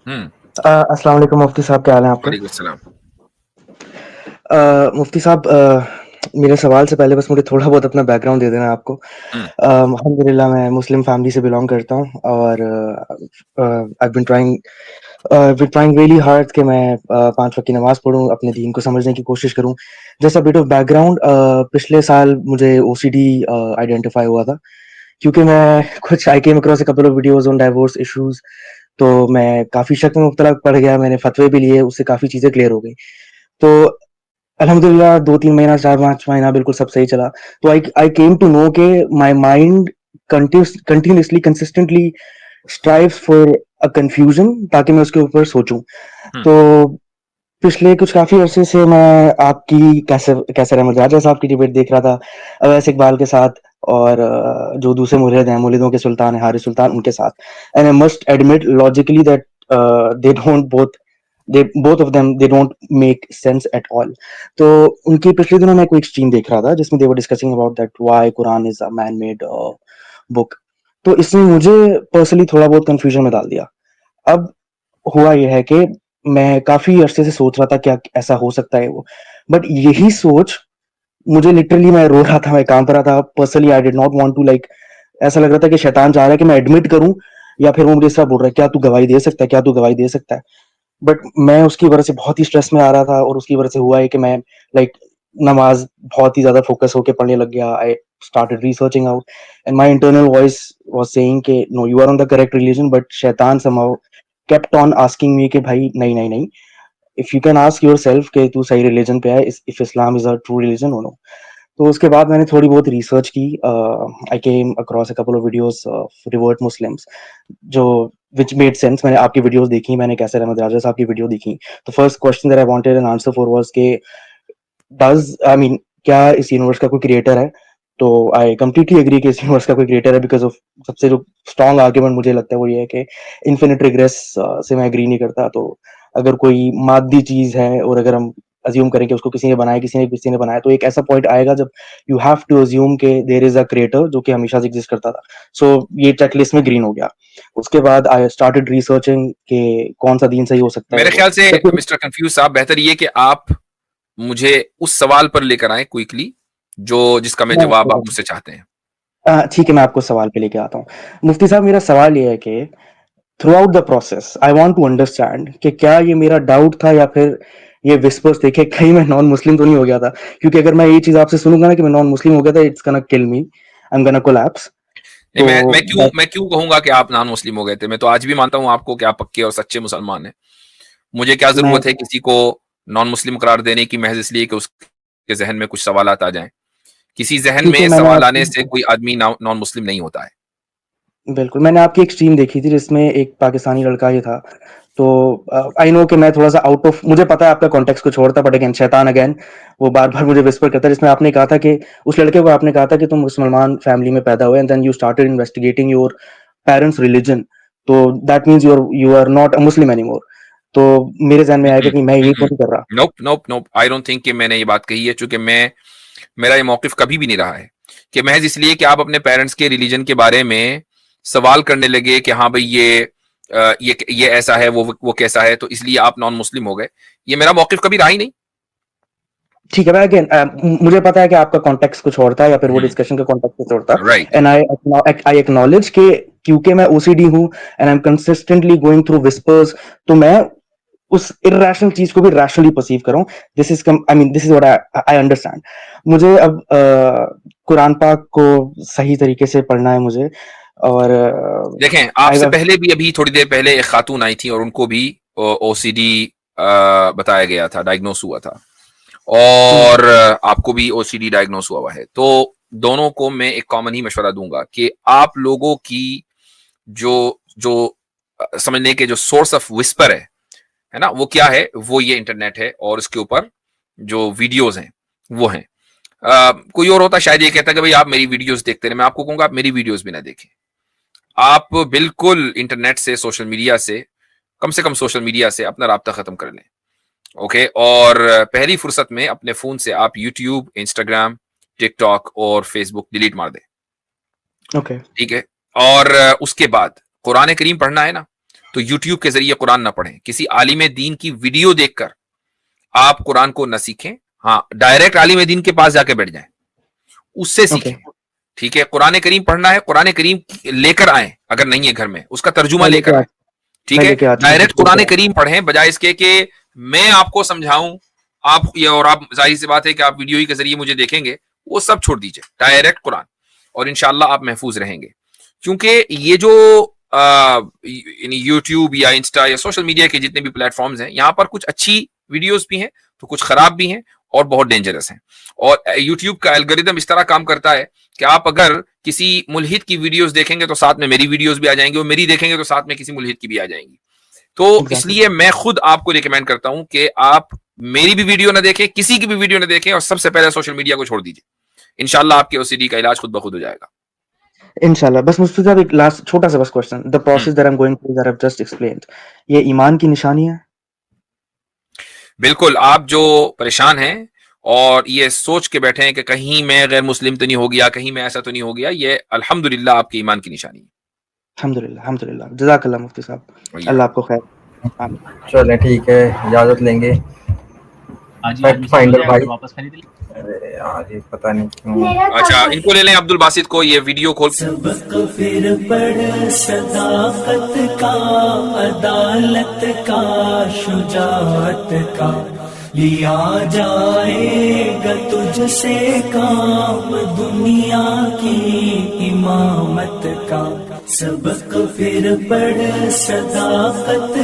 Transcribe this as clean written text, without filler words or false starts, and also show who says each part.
Speaker 1: अस्सलाम वालेकुम मुफ्ती साहब, क्या हाल है आपका?
Speaker 2: वालेकुम सलाम।
Speaker 1: मुफ्ती साहब, मेरे सवाल से पहले बस मुझे थोड़ा बहुत अपना बैकग्राउंड दे देना है आपको। अल्हम्दुलिल्लाह मैं मुस्लिम फैमिली से बिलॉन्ग करता हूँ और I been trying really hard कि मैं 5 वक्त की नमाज़ पढ़ूँ, अपने दीन को समझने की कोशिश करूँ। Just a bit of background, पिछले साल मुझे ओसीडी आइडेंटिफाई हुआ था क्योंकि मैं कुछ I came across a couple of videos on divorce issues, तो मैं काफ़ी शक में मुब्तला पड़ गया, मैंने फ़तवे भी लिए, उससे काफ़ी चीज़ें क्लियर हो गई। तो अल्हम्दुलिल्लाह 2-3 महीना, 4-5 महीना बिल्कुल सब सही चला। तो आई केम टू नो कि my mind continuously consistently strives for a confusion ताकि मैं उसके ऊपर सोचूँ। तो पिछले कुछ काफ़ी अरसे से मैं आपकी कैसर अहमद राजा साहब की डिबेट देख रहा था, अवैस इकबाल के साथ और जो दूसरे मुल्हिद हैं, मुल्हिदों के सुल्तान हैं, हारिस सुल्तान, उनके साथ। And I must admit logically that they don't both of them they don't make sense at all. तो उनकी पिछले दिनों मैं कोई एक स्ट्रीम देख रहा था जिसमें they were discussing about that why Quran is a man-made book. तो इसने मुझे पर्सनली थोड़ा बहुत कंफ्यूजन में डाल दिया। अब हुआ ये है कि मैं काफ़ी अरसे से सोच रहा था क्या ऐसा हो सकता है वो, बट यही सोच मुझे लिटरली मैं रो रहा था, मैं काँप रहा था। Personally I did not want to like ऐसा लग रहा था कि शैतान चाह रहा है कि मैं एडमिट करूँ या फिर वो मुझे इस तरह बोल रहा है, "क्या तू गवाही दे सकता है? क्या तू गवाही दे सकता है?" बट मैं उसकी वजह से बहुत ही स्ट्रेस में आ रहा था और उसकी वजह से हुआ है कि मैं लाइक नमाज़ बहुत ही ज़्यादा फ़ोकस होके पढ़ने लग गया। I started researching out and my internal voice was saying कि no you are on the correct religion, but शैतान somehow kept on asking me कि भाई नहीं, नहीं, नहीं, if you can ask yourself कि तू सही रिलीजन पे है, if Islam is a true religion और नो। तो उसके बाद मैंने थोड़ी बहुत रिसर्च की। I came across a couple of videos of revert Muslims जो व्हिच मेड सेंस। मैंने आपकी वीडियोज़ देखी, मैंने कैसर अहमद राजा साहब की वीडियो देखी। The first question that I wanted an answer for was कि डज़ आई मीन क्या इस यूनिवर्स का कोई क्रिएटर है? तो आई कंप्लीटली एग्री कि इस यूनिवर्स का कोई क्रिएटर है बिकॉज़ ऑफ सबसे जो स्ट्रॉन्ग आर्गुमेंट मुझे लगता है वो ये है कि इन्फिनिट रिग्रेस से मैं एग्री नहीं करता। तो अगर कोई मादी चीज़ है और अगर हम अज़्यूम करें कि उसको किसी ने बनाया, किसी ने बनाया, तो एक ऐसा पॉइंट आएगा जब यू हैव टू अज़्यूम कि देयर इज़ अ क्रिएटर जो कि हमेशा से एग्ज़िस्ट करता था। सो ये चेकलिस्ट में ग्रीन हो गया। उसके बाद आई स्टार्टेड रिसर्चिंग कि कौन-सा दीन सही हो सकता है
Speaker 2: मेरे
Speaker 1: वो।
Speaker 2: ख्याल से
Speaker 1: या फिर
Speaker 2: मिस्टर कंफ्यूज साहब, बेहतर ये कि आप मुझे उस सवाल पर लेकर आए क्विकली, जिसका मैं जवाब आप मुझसे चाहते हैं।
Speaker 1: ठीक है, मैं आपको सवाल पे लेके आता हूँ। मुफ्ती साहब, मेरा सवाल ये है कि throughout the process I want to understand कि क्या ये मेरा डाउट था या फिर ये विस्पर्स थे कि कहीं मैं नॉन मुस्लिम तो नहीं हो गया था? क्योंकि अगर मैं ये चीज़ आपसे सुनूँगा ना कि मैं नॉन मुस्लिम हो गया था, it's gonna kill me, I am gonna collapse.
Speaker 2: नहीं,
Speaker 1: तो
Speaker 2: मैं क्यों कहूंगा कि आप नॉन मुस्लिम हो गए थे? मैं तो आज भी मानता हूं आपको कि आप पक्के और सच्चे मुसलमान हैं। मुझे क्या
Speaker 1: मैं
Speaker 2: जरूरत है किसी को नॉन मुस्लिम करार देने की, महज इसलिए कि उसके जहन में कुछ सवालात आ जाएं। किसी जहन
Speaker 1: ठीक है,
Speaker 2: में
Speaker 1: मैंने
Speaker 2: सवाल आने से
Speaker 1: आपकी
Speaker 2: कोई आदमी नॉन मुस्लिम नहीं होता है।
Speaker 1: बिल्कुल, मैंने आपकी एक स्ट्रीम देखी थी जिसमें एक पाकिस्तानी लड़का ही था। तो आई नो कि मैं थोड़ा-सा आउट ऑफ मुझे पता है आपका कॉन्टेक्स्ट कुछ और था, बट अगेन शैतान अगेन वो बार-बार मुझे विस्पर करता है जिसमें आपने कहा था कि उस लड़के को आपने कहा था कि तुम मुसलमान फैमिली में पैदा हुए and then you started investigating your parents religion. तो that means you are not a Muslim anymore. तो मेरे ज़हन में आया कि कहीं मैं ये तो नहीं कर रहा।
Speaker 2: नोप नोप नोप, आई डोंट थिंक कि मैंने ये बात कही है, चूंकि मेरा ये मौकिफ कभी भी नहीं रहा है कि महज इसलिए कि आप अपने पेरेंट्स के रिलीजन के बारे में सवाल करने लगे कि हाँ भाई ये ऐसा है, वो कैसा है, तो इसलिए आप नॉन मुस्लिम हो गए। ये मेरा मौकिफ कभी रहा ही नहीं।
Speaker 1: ठीक है, मैं अगेन मुझे पता है कि आपका कॉन्टेक्स्ट कुछ और था या फिर वो डिस्कशन का कॉन्टेक्स्ट कुछ और था।
Speaker 2: राइट।
Speaker 1: एंड आई एक्नॉलेज कि क्योंकि मैं ओसीडी हूँ and I am consistently going through whispers, तो मैं उस इर्रेशनल चीज को भी रैशनली परसीव कर रहा हूँ। This is what I understand. मुझे अब कुरान पाक को सही तरीके से पढ़ना है मुझे और
Speaker 2: देखें,
Speaker 1: आई
Speaker 2: आपसे पहले भी अभी थोड़ी देर पहले एक खातून आई थी और उनको भी ओसीडी बताया गया था, डायग्नोस हुआ था, और आपको भी ओसीडी डायग्नोस हुआ है। तो दोनों को मैं एक कॉमन ही मशवरा दूंगा कि आप लोगों की जो जो समझने के जो सोर्स ऑफ विस्पर है ना, वो क्या है? वो ये इंटरनेट है और उसके ऊपर जो वीडियोस हैं वो हैं। कोई और होता शायद ये कहता कि भाई आप मेरी वीडियोस देखते रहे। मैं आपको कहूंगा आप मेरी वीडियोस भी ना देखें। आप बिल्कुल इंटरनेट से, सोशल मीडिया से कम सोशल मीडिया से अपना राब्ता खत्म कर लें। ओके, और पहली फुर्सत में अपने फोन से आप यूट्यूब, इंस्टाग्राम, टिकटॉक और फेसबुक डिलीट मार दें।
Speaker 1: ओके।
Speaker 2: ठीक है। और उसके बाद कुरान करीम पढ़ना है ना, تو یوٹیوب کے ذریعے قرآن نہ پڑھیں, کسی عالم دین کی ویڈیو دیکھ کر آپ قرآن کو نہ سیکھیں. ہاں, ڈائریکٹ عالم دین کے پاس جا کے بیٹھ جائیں, اس سے سیکھیں. ٹھیک ہے, قرآن کریم پڑھنا ہے, قرآن کریم لے کر آئیں, اگر نہیں ہے گھر میں اس کا ترجمہ لے کر آئیں. ٹھیک ہے, ڈائریکٹ قرآن کریم پڑھیں بجائے اس کے کہ میں آپ کو سمجھاؤں. آپ یہ, اور آپ ظاہر سی بات ہے کہ آپ ویڈیو ہی کے ذریعے مجھے دیکھیں گے, وہ سب چھوڑ دیجئے, ڈائریکٹ قرآن, اور انشاءاللہ آپ محفوظ رہیں گے. کیونکہ یہ جو یوٹیوب یا انسٹا یا سوشل میڈیا کے جتنے بھی پلیٹ فارمز ہیں, یہاں پر کچھ اچھی ویڈیوز بھی ہیں تو کچھ خراب بھی ہیں اور بہت ڈینجرس ہیں. اور یوٹیوب کا الگوریدم اس طرح کام کرتا ہے کہ آپ اگر کسی ملحد کی ویڈیوز دیکھیں گے تو ساتھ میں میری ویڈیوز بھی آ جائیں گی, اور میری دیکھیں گے تو ساتھ میں کسی ملحد کی بھی آ جائیں گی. تو اس لیے میں خود آپ کو ریکمینڈ کرتا ہوں کہ آپ میری بھی ویڈیو نہ دیکھیں, کسی کی بھی ویڈیو نہ دیکھیں, اور سب سے پہلے سوشل میڈیا کو چھوڑ دیجیے. انشاءاللہ آپ کے او سی ڈی کا علاج خود بخود ہو جائے گا.
Speaker 1: انشاءاللہ. بس مفتی صاحب ایک لاسٹ چھوٹا سا بس question, the process that I'm going through that I've just explained, یہ ایمان کی نشانی ہے؟
Speaker 2: بالکل. آپ جو پریشان ہیں اور یہ سوچ کے بیٹھے ہیں کہ کہیں میں غیر مسلم تو نہیں ہو گیا, کہیں میں ایسا تو نہیں ہو گیا, یہ الحمدللہ آپ کے ایمان کی نشانی ہے.
Speaker 1: الحمدللہ الحمدللہ. جزاک اللہ مفتی صاحب, اللہ آپ کو خیر.
Speaker 3: چلیں ٹھیک ہے, اجازت لیں گے. فیکٹ فائنڈر بھائی واپس خرید لیں. ارے پتہ نہیں کیوں.
Speaker 2: اچھا, ان کو لے لیں, عبد الباسط کو, یہ ویڈیو کھول.
Speaker 4: سبق پھر پڑھ صداقت کا, عدالت کا, شجاعت کا, لیا جائے گا تجھ سے کام دنیا کی امامت کا. سبق پھر پڑھ صداقت